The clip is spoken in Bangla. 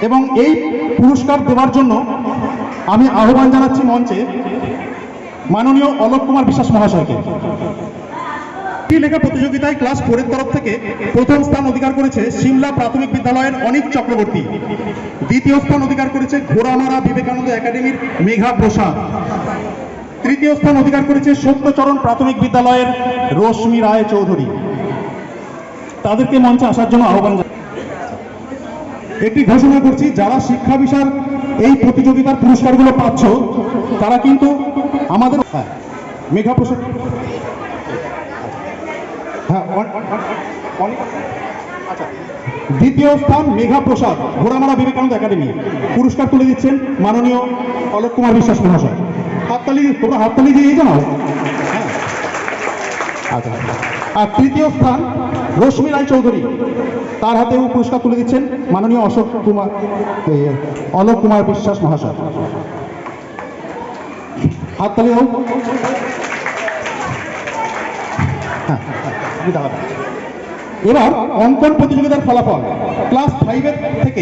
এবং এই পুরস্কার দেওয়ার জন্য আমি আহ্বান জানাচ্ছি মঞ্চে মাননীয় অলোক কুমার বিশ্বাস মহাশয়কে। লেখা প্রতিযোগিতায় ক্লাস 4 এর তরফ থেকে প্রথম স্থান অধিকার করেছে সিমলা প্রাথমিক বিদ্যালয়ের অনিক চক্রবর্তী। দ্বিতীয় স্থান অধিকার করেছে ঘোড়ামারা বিবেকানন্দ একাডেমির মেঘা প্রসাদ। তৃতীয় স্থান অধিকার করেছে সত্যচরণ প্রাথমিক বিদ্যালয়ের রশ্মি রায় চৌধুরী। তাদেরকে মঞ্চে আসার জন্য আহ্বান জানাই। একটি ঘোষণা করছি, যারা শিক্ষা বিষয়ের এই প্রতিযোগিতার পুরস্কারগুলো পাচ্ছ তারা কিন্তু আমাদের মেঘা প্রসাদ, হ্যাঁ, আচ্ছা, দ্বিতীয় স্থান মেঘা প্রসাদ, ঘোড়ামারা বিবেকানন্দ একাডেমি। পুরস্কার তুলে দিচ্ছেন মাননীয় অলোক কুমার বিশ্বাস মহাশয়। হাততালি, তোমরা হাততালি দিয়ে জানাও। আচ্ছা, আর তৃতীয় স্থান রশ্মি রায় চৌধুরী, তার হাতেও পুরস্কার তুলে দিচ্ছেন মাননীয় অলোক কুমার বিশ্বাস মহাশয়। হাততালি দাও। এবার অঙ্কন প্রতিযোগিতার ফলাফল ক্লাস 5 থেকে